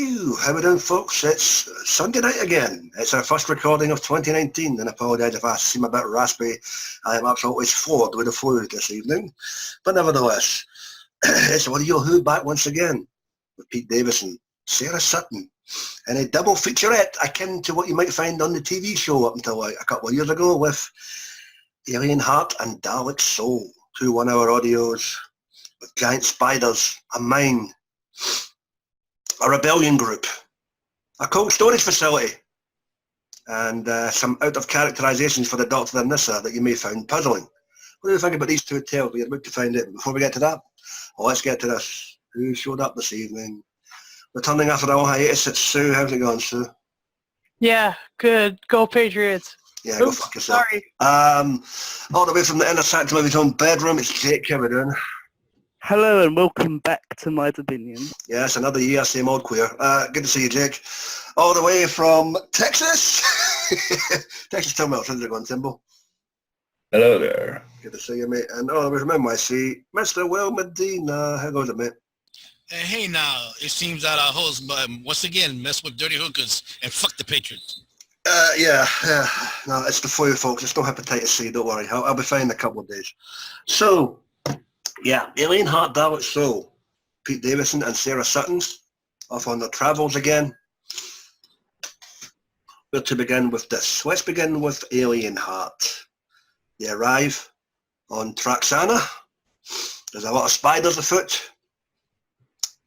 Woo! How we doing, folks? It's Sunday night again. It's our first recording of 2019, and I apologise if I seem a bit raspy. I am absolutely floored with the flu this evening. But nevertheless, it's What Are You Who back once again with Pete Davison, Sarah Sutton, and a double featurette akin to what you might find on the TV show up until like a couple of years ago with Alien Heart and Dalek Soul, 2 1-hour audios with giant spiders, a mine, a rebellion group, a cold storage facility, and some out-of-characterizations for the Doctor and Nyssa that you may find puzzling. What do you think about these two tales? We're about to find out. Before we get to that, let's get to this. Who showed up this evening? Returning after a long hiatus, it's Sue. How's it going, Sue? Yeah, good. Go Patriots. Yeah, go fuck yourself. Sorry. All the way from the inner sanctum of his own bedroom, it's Jake. How we doing? Hello and welcome back to My Dominion. Yes, another year, same old queer. Good to see you, Jake. All the way from Texas. Texas Timber, how's it going, Timbo? Hello there. Good to see you, mate. And all the way from NYC, Mr. Will Medina. How goes it, mate? Hey, now, it seems that our host, once again, mess with dirty hookers and fuck the Patriots. Yeah. No, it's the flu, folks. It's no hepatitis C, don't worry. I'll be fine in a couple of days. So, yeah, Alien Heart, Dalek Soul, Pete Davison and Sarah Sutton off on their travels again. Where to begin with this? Let's begin with Alien Heart. They arrive on Traxana. There's a lot of spiders afoot.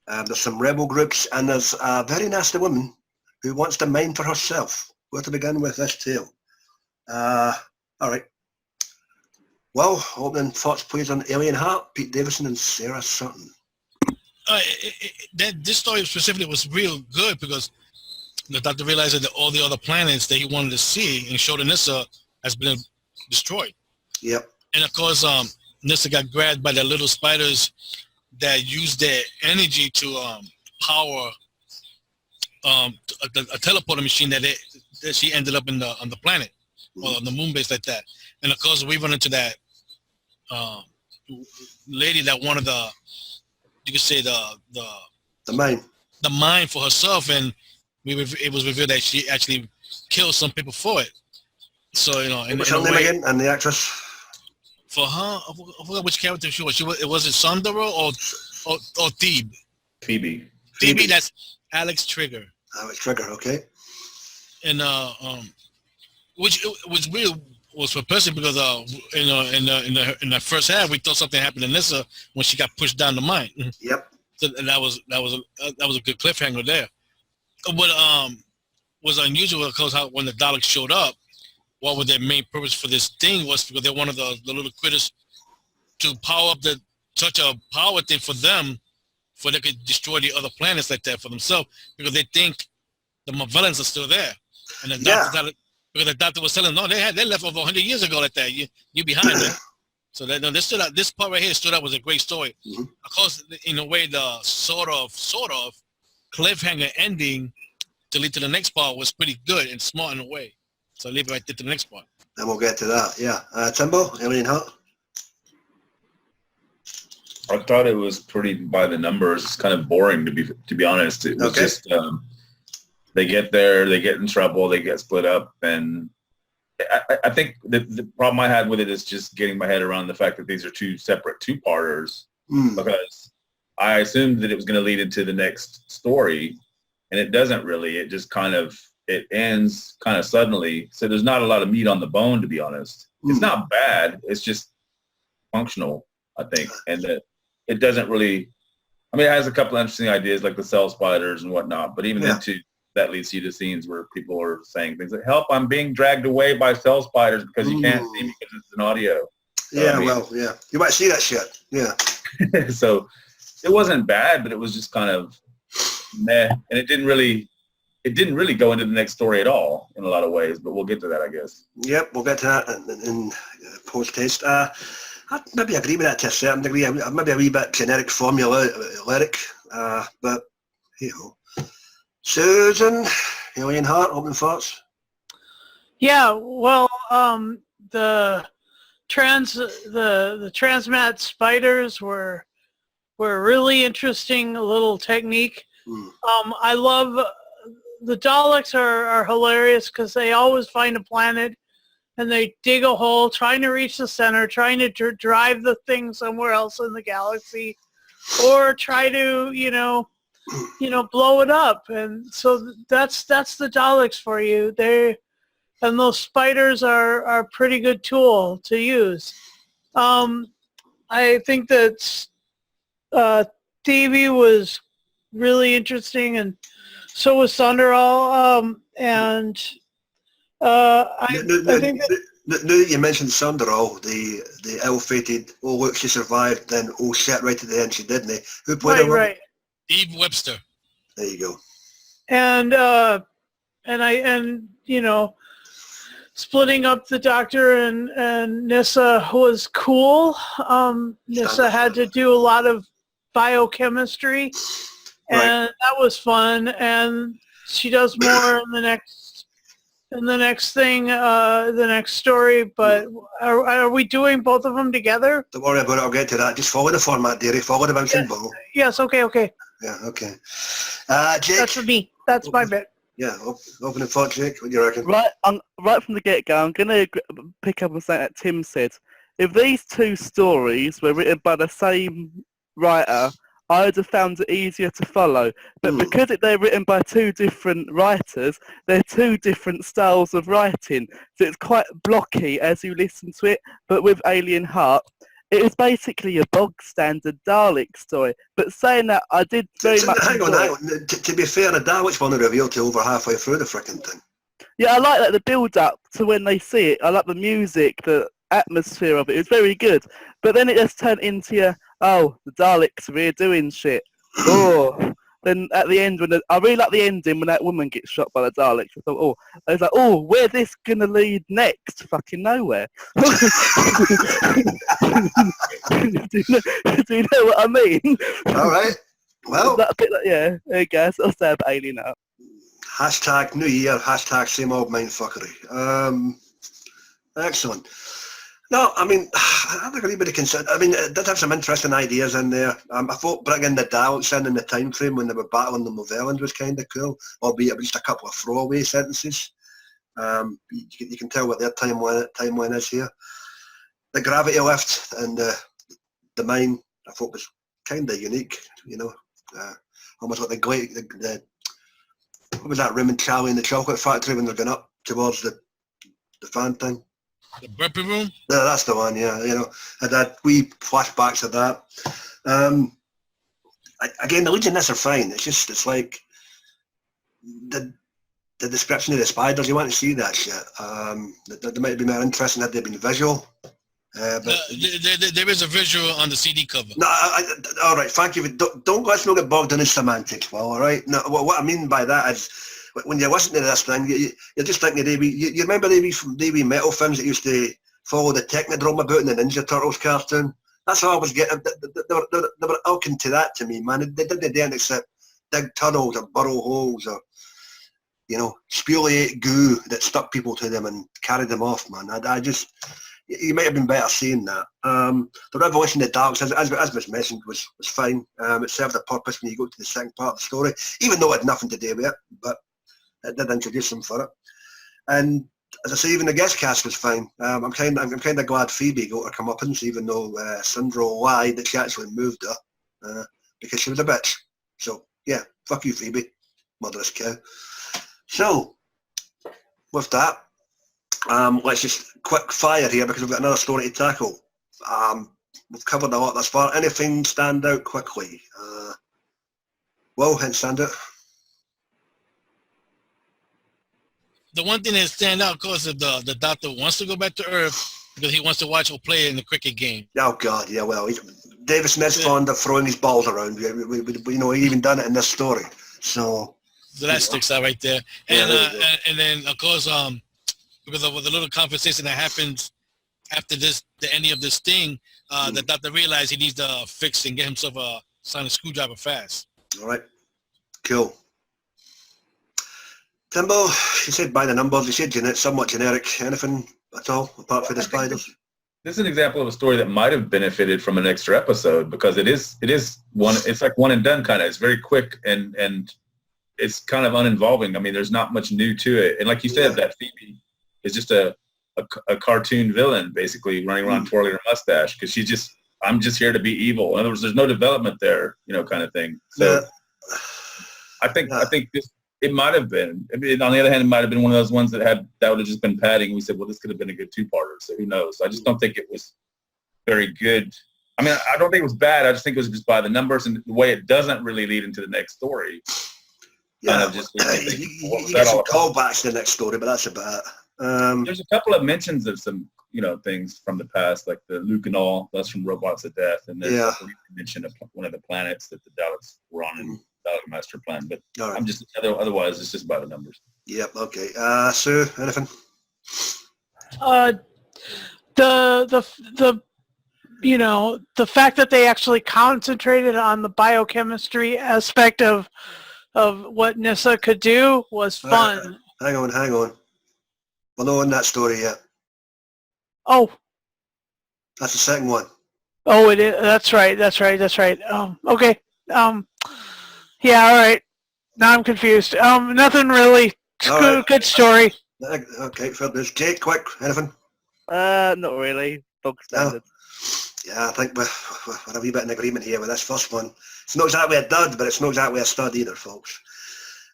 There's some rebel groups, and there's a very nasty woman who wants to mine for herself. Where to begin with this tale? All right. Well, opening thoughts, please, on Alien Heart, Pete Davison and Sarah Sutton. This story specifically was real good because the Doctor realized that all the other planets that he wanted to see and show to Nyssa has been destroyed. Yep. And of course, Nyssa got grabbed by the little spiders that used their energy to power a teleporter machine that she ended up on the planet or on the moon base like that. And of course, we run into that lady that wanted you could say the mine for herself, and it was revealed that she actually killed some people for it. So what's her name again? And the actress? For her, I forgot which character she was. Was it Sandra or Thebe? Phoebe. Phoebe. That's Alex Trigger. Alex Trigger, okay. And which was real. Was for person because in the first half we thought something happened to Nyssa when she got pushed down the mine. Yep. So that was a good cliffhanger there. What was unusual because when the Daleks showed up, what was their main purpose for this thing was because they wanted the little critters to power up such a power thing for them, for they could destroy the other planets like that for themselves because they think the Malevolents are still there, and the Doctor. Because the Doctor was telling them, no, they left over 100 years ago like that. You behind them. So this part right here stood out was a great story. Mm-hmm. Of course, in a way, the sort of cliffhanger ending to lead to the next part was pretty good and smart in a way. So I'll leave it right there to the next part. And we'll get to that, yeah. Timbo, Alien Heart? I thought it was pretty by the numbers. It's kind of boring to be honest. It was just they get there, they get in trouble, they get split up, and I think the problem I had with it is just getting my head around the fact that these are two separate two-parters because I assumed that it was going to lead into the next story, and it doesn't really. It just it ends kind of suddenly. So there's not a lot of meat on the bone, to be honest. It's not bad. It's just functional, I think, and that it doesn't really. I mean, it has a couple of interesting ideas like the cell spiders and whatnot, but even then too. That leads you to scenes where people are saying things like, help, I'm being dragged away by cell spiders because you can't see me because it's an audio. So, yeah, you might see that shit. Yeah. So it wasn't bad, but it was just kind of meh. And it didn't really go into the next story at all in a lot of ways, but we'll get to that, I guess. Yep, we'll get to that in post-haste. I maybe agree with that to a certain degree. Maybe a wee bit generic formulaic, but hey-ho. Susan, Alien Heart, open thoughts? Yeah, well, the transmat spiders were a really interesting little technique I love the Daleks are hilarious because they always find a planet and they dig a hole, trying to reach the center, trying to drive the thing somewhere else in the galaxy, or try to blow it up. And so that's the Daleks for you. And those spiders are a pretty good tool to use. I think that Stevie was really interesting, and so was Sunderall. I think that, Now that you mentioned Sunderall, the ill-fated, oh look, she survived, then oh shit, right at the end she didn't. Who played her? right. Eve Webster. There you go. And splitting up the Doctor and Nyssa was cool. Nyssa had to do a lot of biochemistry, and that was fun. And she does more in the next story. But are we doing both of them together? Don't worry about it. I'll get to that. Just follow the format, dearie. Follow the bouncing ball. Yes. Okay. Yeah. Okay. Jake. That's for me. That's my bit. Yeah. Opening thought, Jake. What do you reckon? Right from the get-go, I'm going to pick up on something that Tim said. If these two stories were written by the same writer, I would have found it easier to follow. But because they're written by two different writers, they're two different styles of writing. So it's quite blocky as you listen to it. But with Alien Heart, it is basically a bog-standard Dalek story. But saying that, I did very much... Hang on. To be fair, the Daleks weren't revealed till over halfway through the frickin' thing. Yeah, I like the build-up to when they see it. I like the music, the atmosphere of it. It's very good. But then it just turned into the Daleks are here doing shit. Then at the end, I really like the ending when that woman gets shot by the Daleks. I thought, I was like, where's this going to lead next? Fucking nowhere. Do you know what I mean? All right. Well. That a bit there you go. So I'll say about Alien Out. Hashtag New Year, hashtag same old mindfuckery. Excellent. No, I mean, I think anybody can... I mean, it did have some interesting ideas in there. I thought bringing the Daleks in the time frame when they were battling the Movelland was kind of cool, albeit it was just a couple of throwaway sentences. You can tell what their timeline is here. The gravity lift and the mine, I thought was kind of unique, almost like the what was that room in Charlie and the Chocolate Factory when they're going up towards the fan thing? The burpee room? Yeah, that's the one, yeah. I had wee flashbacks of that. Again, the leads in this are fine. It's like the description of the spiders. You want to see that shit. They might be more interesting had they been visual. But there is a visual on the CD cover. No, all right, thank you. Don't let's not get bogged down in semantics, well, all right? No, what I mean by that is, when you listen to this thing, you're just thinking of you remember the wee metal films that used to follow the Technodrome about in the Ninja Turtles cartoon? That's all I was getting. They were ilking to that to me, man. They didn't do anything except dig tunnels or burrow holes or, spoliate goo that stuck people to them and carried them off, man. You might have been better seeing that. The revelation of the Daleks, as was mentioned, was fine. It served a purpose when you go to the second part of the story, even though it had nothing to do with it, but it did introduce them for it. And as I say, even the guest cast was fine. I'm kind of glad Phoebe got her comeuppance, even though Sandro lied that she actually moved her because she was a bitch. So yeah, fuck you, Phoebe, motherless cow. So with that, let's just quick fire here because we've got another story to tackle. We've covered a lot thus far. Anything stand out quickly? Hint stand out. The one thing that stand out, of course, is the Doctor wants to go back to Earth because he wants to watch her play in the cricket game. Oh God, yeah. Well, Davison is fond of throwing his balls around. He even done it in this story. So that sticks out right there. And and then of course because of the little conversation that happens after the ending of this thing, the Doctor realized he needs to fix and get himself a sonic screwdriver fast. All right, cool. Timbo, you said by the numbers, you said somewhat generic. Anything at all apart from the spiders? this is an example of a story that might have benefited from an extra episode, because it is one. It's like one and done kind of. It's very quick and it's kind of uninvolving. I mean, there's not much new to it. And like you said, that Phoebe is just a cartoon villain, basically running around twirling her mustache because she's just, I'm just here to be evil. In other words, there's no development there, kind of thing. So I think this, it might have been. I mean, on the other hand, it might have been one of those ones that would have just been padding. We said, well, this could have been a good two-parter. So who knows? I just don't think it was very good. I mean, I don't think it was bad. I just think it was just by the numbers and the way it doesn't really lead into the next story. Yeah, kind of just you get some callbacks to the next story, but that's about it. There's a couple of mentions of some, things from the past, like the Luke and all. That's from Robots of Death, and there's a mention of one of the planets that the Daleks were on in Dalek Master Plan. But I'm just otherwise, it's just by the numbers. Yep. Okay. Sue, anything? The fact that they actually concentrated on the biochemistry aspect of what Nyssa could do was fun. Hang on. We're not in that story yet. Oh. That's the second one. Oh, it is. That's right. Okay. Yeah, all right. Now I'm confused. Nothing really. Good story. Okay, fair enough. Jake, quick, anything? Not really. Bog standard. No. Yeah, I think we're a wee bit in agreement here with this first one. It's not exactly a dud, but it's not exactly a stud either, folks.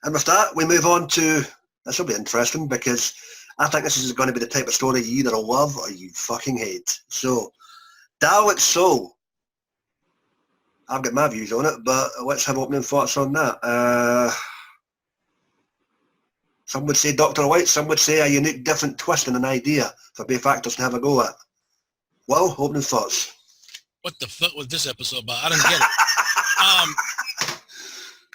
And with that, we move on to, this will be interesting, because I think this is going to be the type of story you either love or you fucking hate. So, Dalek Soul. I've got my views on it, but let's have opening thoughts on that. Some would say Dr. White, some would say a unique, different twist and an idea for both actors to have a go at. Well, opening thoughts. What the fuck was this episode about? I didn't get it.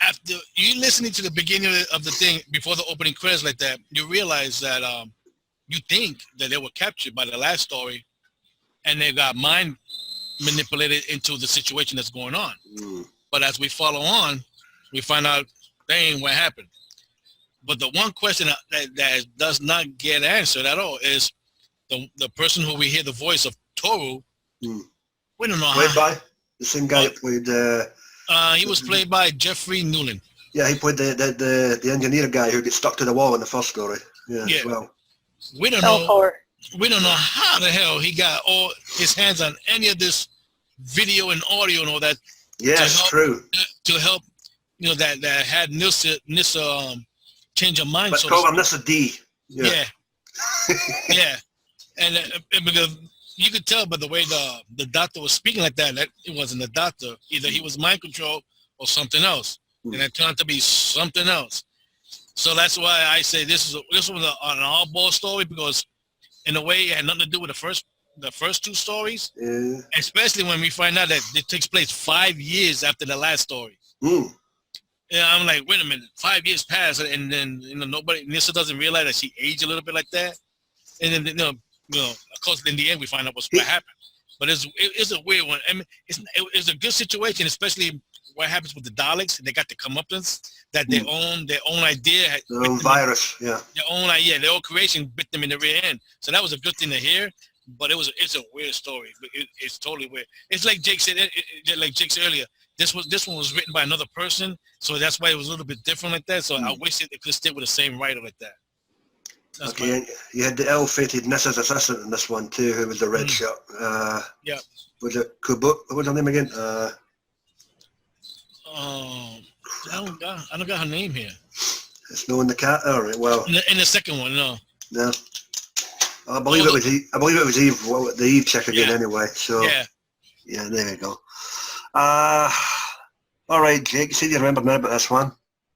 After you listening to the beginning of the thing before the opening credits like that, you realize that you think that they were captured by the last story, and they got mind manipulated into the situation that's going on. But as we follow on, we find out that ain't what happened. But the one question that does not get answered at all is the person who we hear the voice of Toru. We don't know played by the same guy that played. He was played by Jeffrey Newland. Yeah, he played the engineer guy who gets stuck to the wall in the first story. Yeah. As well. We don't know. We don't know how the hell he got all his hands on any of this video and audio and all that. Yes, true. To help, that had Nyssa change her mind. Let's call him Nyssa D. Yeah. Yeah. And because you could tell by the way the doctor was speaking like that it wasn't the doctor. Either he was mind controlled or something else. And it turned out to be something else. So that's why I say this was an oddball story, because in a way it had nothing to do with the first two stories. Yeah. Especially when we find out that it takes place 5 years after the last story. Yeah, I'm like, wait a minute, 5 years passed, and then Nyssa doesn't realize that she aged a little bit like that. And then of course, in the end, we find out what happened. But it's a weird one. I mean, it's a good situation, especially what happens with the Daleks. They got the comeuppance that their own idea, their own virus, their own creation bit them in the rear end. So that was a good thing to hear. But it's a weird story. It's totally weird. It's like Jake said, earlier. This one was written by another person, so that's why it was a little bit different like that. So I wish it could stay with the same writer like that. That's okay, you had the ill-fated Nyssa's assistant in this one too, who was the red shirt. Yeah. Was it Kubut? What was her name again? I don't got her name here. It's no in the cat. All right. Well. In the second one, no. No. I believe it was Eve. Well, the Eve chick again, anyway. So. Yeah. Yeah. There you go. All right, Jake. See, you remember now about this one.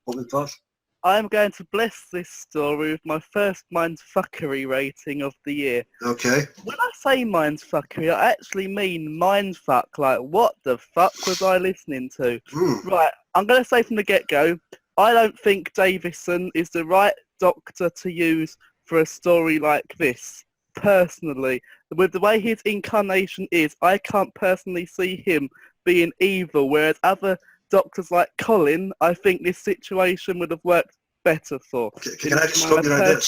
Opening thoughts. I'm going to bless this story with my first mindfuckery rating of the year. Okay. When I say mindfuckery, I actually mean mindfuck. Like, what the fuck was I listening to? Right, I'm going to say from the get-go, I don't think Davison is the right doctor to use for a story like this, personally. With the way his incarnation is, I can't personally see him being evil, whereas other doctors like Colin, I think this situation would have worked better for. Can I just stop you right there?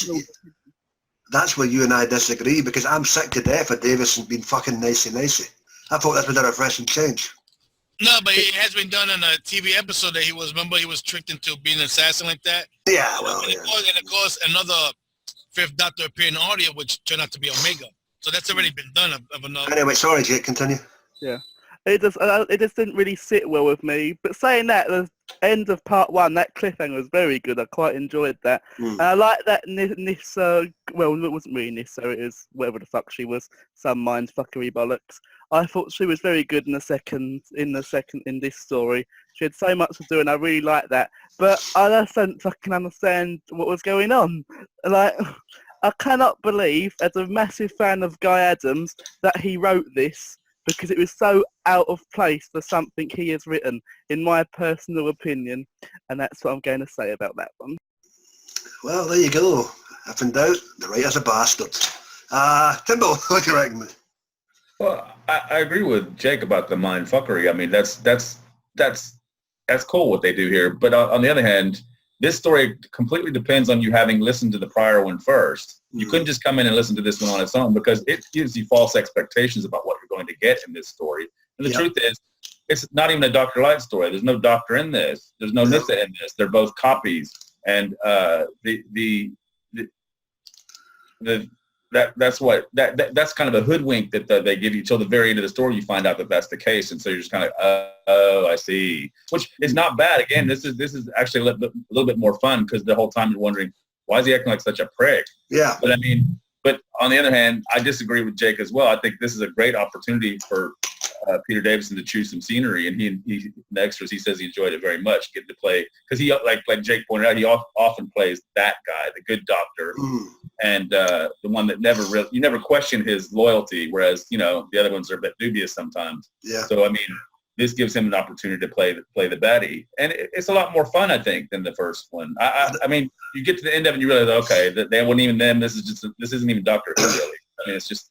that's where you and I disagree, because I'm sick to death of Davison being fucking nicey. I thought that was a refreshing change. No, but it has been done in a TV episode that he was tricked into being an assassin like that. Yeah, well, and of course, another Fifth Doctor appeared in audio, which turned out to be Omega. So that's already been done of another. Anyway, sorry, Jake, continue. Yeah. It just didn't really sit well with me. But saying that, the end of part 1, that cliffhanger was very good. I quite enjoyed that. And I like that Nyssa, well, it wasn't really Nyssa, it was whatever the fuck she was, some mindfuckery bollocks. I thought she was very good in this story. She had so much to do, and I really liked that. But I just don't fucking understand what was going on. Like, I cannot believe, as a massive fan of Guy Adams, that he wrote this, because it was so out of place for something he has written, in my personal opinion. And that's what I'm going to say about that one. Well, there you go. If in doubt, the writer's a bastard. Timbo, what do you reckon? Well, I agree with Jake about the mind fuckery. I mean, that's cool what they do here. But on the other hand, this story completely depends on you having listened to the prior one first. You couldn't just come in and listen to this one on its own, because it gives you false expectations about what you're going to get in this story. And the truth is, it's not even a Dr. Light story. There's no Doctor in this. There's no Nyssa in this. They're both copies. And that's kind of a hoodwink that they give you till the very end of the story. You find out that that's the case, and so you're just kind of oh, I see. Which is not bad. Again, this is actually a little bit more fun, because the whole time you're wondering, why is he acting like such a prick? Yeah. But I mean, but on the other hand, I disagree with Jake as well. I think this is a great opportunity for Peter Davison to choose some scenery, and he the extras, he says he enjoyed it very much, getting to play, because he, like Jake pointed out, he often plays that guy, the good doctor, and the one that you never question his loyalty, whereas the other ones are a bit dubious sometimes. Yeah. So I mean, this gives him an opportunity to play the baddie, and it's a lot more fun, I think, than the first one. I mean, you get to the end of it and you realize, okay, that they weren't even them. This isn't even Doctor Who, really. I mean, it's just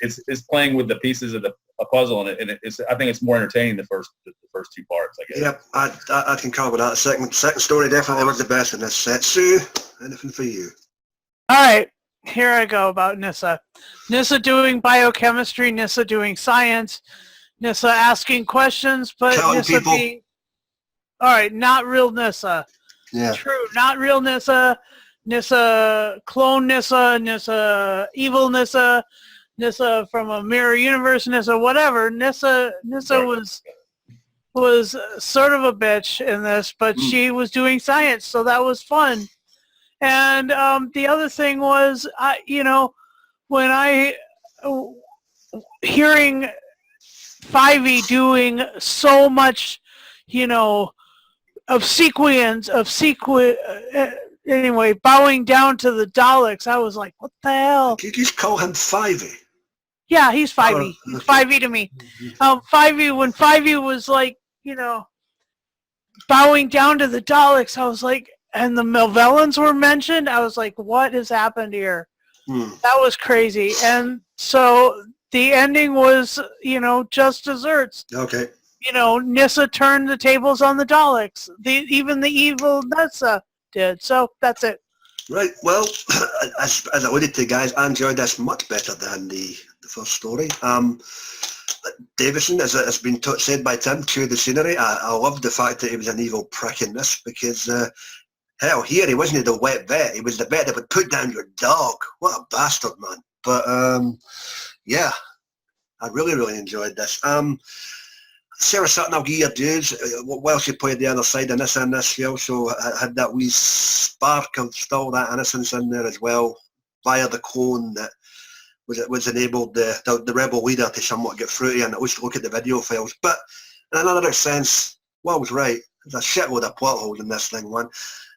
it's playing with the pieces of a puzzle, and it's I think it's more entertaining the first two parts, I guess. Yep, I concur with that. The second story definitely was the best in this set. Sue, anything for you? All right, here I go about Nyssa. Nyssa doing biochemistry, Nyssa doing science, Nyssa asking questions, but Counting Nyssa people. being... All right, not real Nyssa. Yeah. True, not real Nyssa. Nyssa, clone Nyssa, Nyssa, evil Nyssa, Nyssa from a mirror universe, Nyssa, whatever. Nyssa was sort of a bitch in this, but she was doing science, so that was fun. And the other thing was, when hearing 5e doing so much, anyway, bowing down to the Daleks, I was like, what the hell? Did you just call him 5e? Yeah, he's 5e. He's 5e to me. 5e, when 5e was like, bowing down to the Daleks, I was like, and the Melvellans were mentioned, I was like, what has happened here? That was crazy. And so the ending was, just desserts. Okay. Nyssa turned the tables on the Daleks. Even the evil Nyssa did. So that's it. Right. Well, as I alluded to, guys, I enjoyed this much better than the first story. Davison, as has been said by Tim, chewed the scenery. I loved the fact that he was an evil prick in this, because hell, here he wasn't the wet vet. He was the vet that would put down your dog. What a bastard, man. But yeah, I really, really enjoyed this. Sarah Sutton, I'll give you dues. While she played the other side of this in this, she also had that wee spark of still that innocence in there as well, via the clone that was enabled the rebel leader to somewhat get fruity and at least look at the video files. But in another sense, Will was right. There's a shitload of plot holes in this thing, man.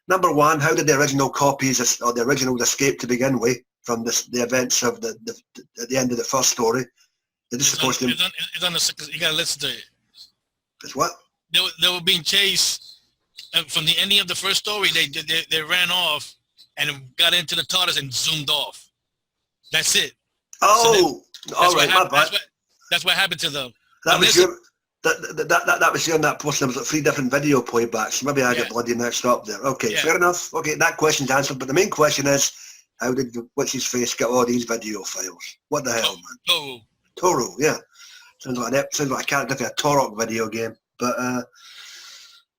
Number one, how did the original copies or the originals escape to begin with from the events of at the end of the first story? They're just supposed to... It's on the... You gotta listen to it. It's what? They were being chased, and from the ending of the first story, they ran off and got into the TARDIS and zoomed off. That's it. Oh, so all right, my bad. That's what happened to them. That was during that portion. There was 3 different video playbacks. Maybe I got bloody mixed up there. Okay, fair enough. Okay, that question's answered. But the main question is, How did what's his face get all these video files? What the hell, man? Oh, Toro, yeah. Sounds like a character for a Torok video game. But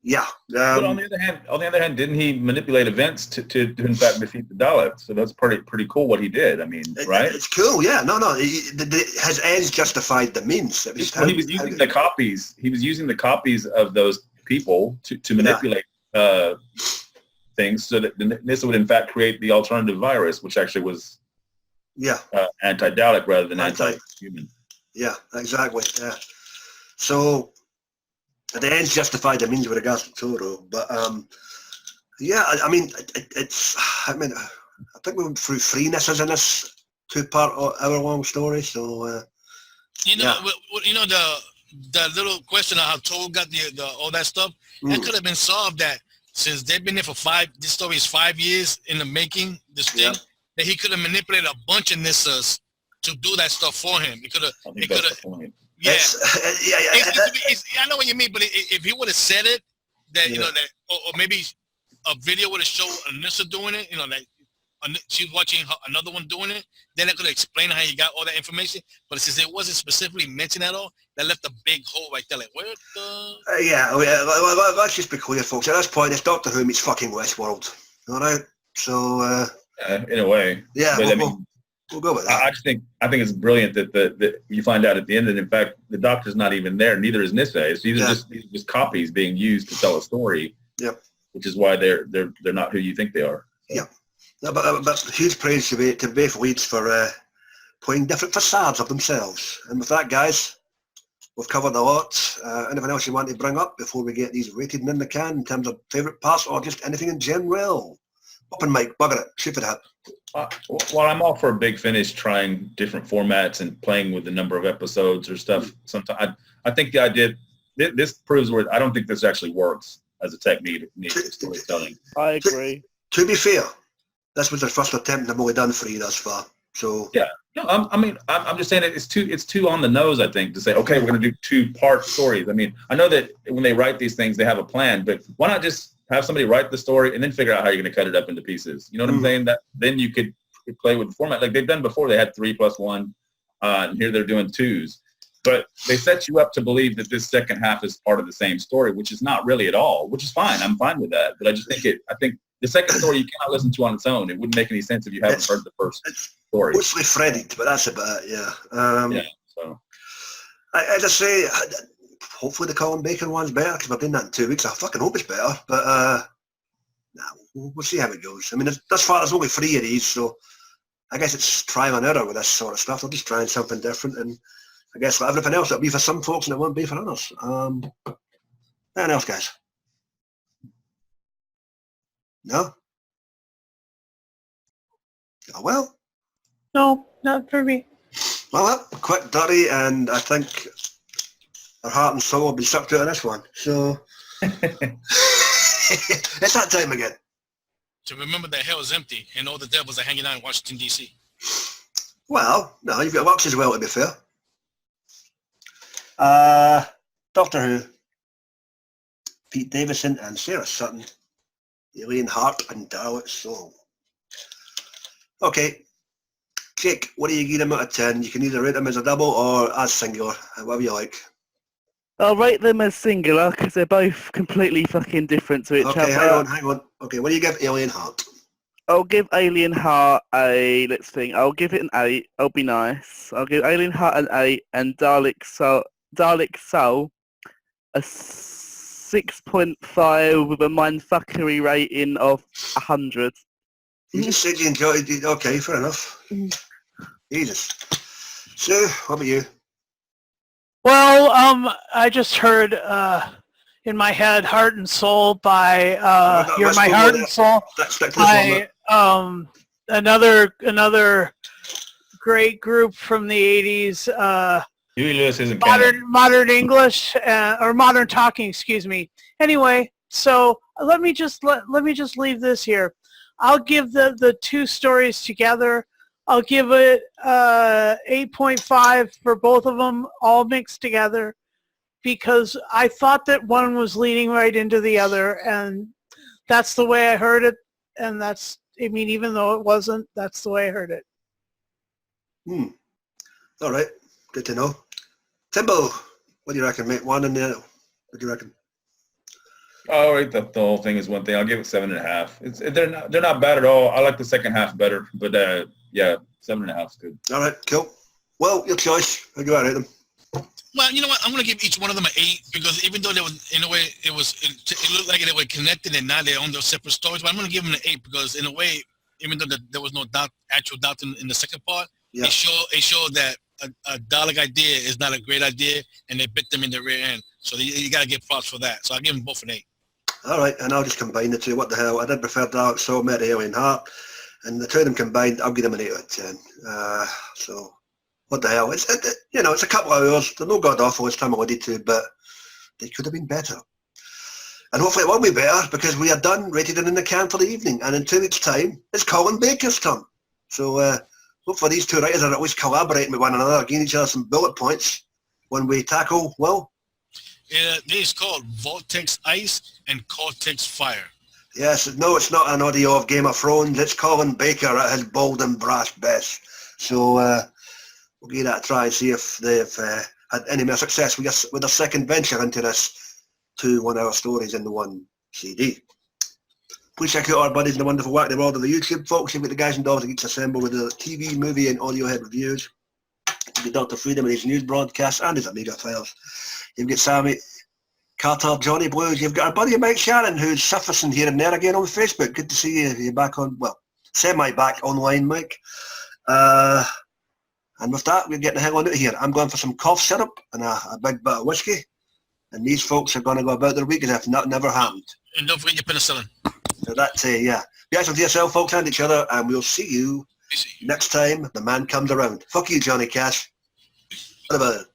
yeah. But on the other hand, didn't he manipulate events to in fact defeat the Daleks? So that's pretty cool what he did. I mean, right? It's cool, yeah. No. His ends justified the means. It was he was using the copies. He was using the copies of those people to manipulate things so that Nyssa would in fact create the alternative virus, which actually was anti-Dalek rather than anti-human. Yeah, exactly. Yeah. So the ends justified the means with regards to Toro, but yeah, I mean, I think we went through three Nyssas in this 2-part hour-long story. So you know, the little question of how Toro got the all that stuff that could have been solved. That since they've been there for this story is 5 years in the making. This thing that he could have manipulated a bunch of Nyssas to do that stuff for him. He could have. Yeah. I know what you mean, but if he would have said it, that you know that, or maybe a video would have showed Nyssa doing it. You know, like she was watching another one doing it. Then I could have explained how he got all that information. But since it wasn't specifically mentioned at all, that left a big hole right there. Like, where the? Let's just be clear, folks. At this point, it's Doctor Who meets fucking Westworld. All right. So. In a way. Yeah. But, we'll go with that. I think it's brilliant that you find out at the end that in fact the Doctor's not even there. Neither is Nyssa. It's either just copies being used to tell a story. Yep. Which is why they're not who you think they are. Yeah. No, but huge praise to both leads for playing different facades of themselves. And with that, guys, we've covered a lot. Anything else you want to bring up before we get these rated in the can in terms of favourite parts or just anything in general? Open mic, bugger it, shoot it up. Well, I'm all for a big finish, trying different formats and playing with the number of episodes or stuff. Sometimes I think the idea this proves where I don't think this actually works as a technique of storytelling. I agree. To be fair, this was their first attempt, and they've only done 3 thus far. So yeah, no, I'm just saying it's too on the nose. I think to say, okay, we're going to do 2-part stories. I mean, I know that when they write these things, they have a plan, but why not just have somebody write the story and then figure out how you're going to cut it up into pieces? You know what I'm saying? That then you could play with the format like they've done before. They had 3+1, and here they're doing 2s. But they set you up to believe that this second half is part of the same story, which is not really at all. Which is fine. I'm fine with that. But I just think I think the second story you cannot listen to on its own. It wouldn't make any sense if you haven't heard the first story. Mostly threaded, but that's about it. Yeah. So I just say, hopefully the Colin Bacon one's better because I've done that in 2 weeks. I fucking hope it's better, but we'll see how it goes. I mean, thus far there's only 3 of these, so I guess it's trial and error with this sort of stuff. They're just trying something different, and I guess like everything else, it'll be for some folks and it won't be for others. Anything else, guys? No? Oh, well. No, not for me. Well, quick, dirty, and I think our heart and soul will be sucked out of this one. So it's that time again. To remember that hell is empty and all the devils are hanging out in Washington, D.C. Well, no, you've got works as well, to be fair. Doctor Who, Pete Davison and Sarah Sutton, Alien Heart and Dalek Soul. Okay, Jake, what do you give them out of 10? You can either rate them as a double or as singular, whatever you like. I'll rate them as singular because they're both completely fucking different to each other. Okay, hang on. Okay, what do you give Alien Heart? I'll give Alien Heart a, let's think, I'll give it an 8. I'll be nice. I'll give Alien Heart an 8 and Dalek Soul a 6.5 with a mindfuckery rating of 100. You just said you enjoyed it. Okay, fair enough. Jesus. Sue, what about you? Well, I just heard in my head "Heart and Soul" by "You're My Heart and Soul" by another great group from the '80s. Huey Lewis isn't modern English or modern talking, excuse me. Anyway, so let me just leave this here. I'll give the 2 stories together. I'll give it 8.5 for both of them, all mixed together, because I thought that one was leading right into the other, and that's the way I heard it, and that's I mean, even though it wasn't, that's the way I heard it. All right. Good to know. Timbo, what do you reckon, mate? One and the other. What do you reckon? I'll rate the whole thing is one thing. I'll give it 7.5. They're not bad at all. I like the second half better, but yeah, 7.5 is good. All right, cool. Well, your choice. How do you rate them? Well, you know what? I'm gonna give each one of them an 8 because even though they was in a way it looked like they were connected and now they're on their separate stories. But I'm gonna give them an 8 because in a way, even though there was no actual doubt in the second part, it showed that a Dalek idea is not a great idea, and they bit them in the rear end. So you gotta give props for that. So I give them both an 8. All right, and I'll just combine the two. What the hell? I did prefer Dalek Soul, Met Alien Heart, and the two of them combined, I'll give them an 8 out of 10. So, what the hell? It's a couple of hours. They're no god awful as time alluded to, but they could have been better. And hopefully it will be better because we are done, rated and in the can for the evening. And in 2 weeks' time, it's Colin Baker's turn. So, hopefully these two writers are at least collaborating with one another, giving each other some bullet points when we tackle, well, this is called Vortex Ice and Cortex Fire. Yes, no, it's not an audio of Game of Thrones. It's Colin Baker at his bold and brash best. So we'll give that a try and see if they've had any more success with their second venture into this 2 1-hour stories in the one CD. Please check out our buddies in the wonderful work they world of the YouTube folks. You've got the guys and dolls that gets assembled with the TV, movie and audio head reviews. You've got Dr. Freedom and his news broadcasts and his Amiga files. You've got Sammy Carter, Johnny Blues. You've got our buddy Mike Shannon, who's surfacing here and there again on Facebook. Good to see you. You're back on, well, semi-back online, Mike. And with that, we're getting the hell on out of here. I'm going for some cough syrup and a big bit of whiskey. And these folks are going to go about their week as if that never happened. And don't forget your penicillin. So that's, yeah. Be excellent to yourself, folks, and each other, and we'll see you next time the man comes around. Fuck you, Johnny Cash. What about it?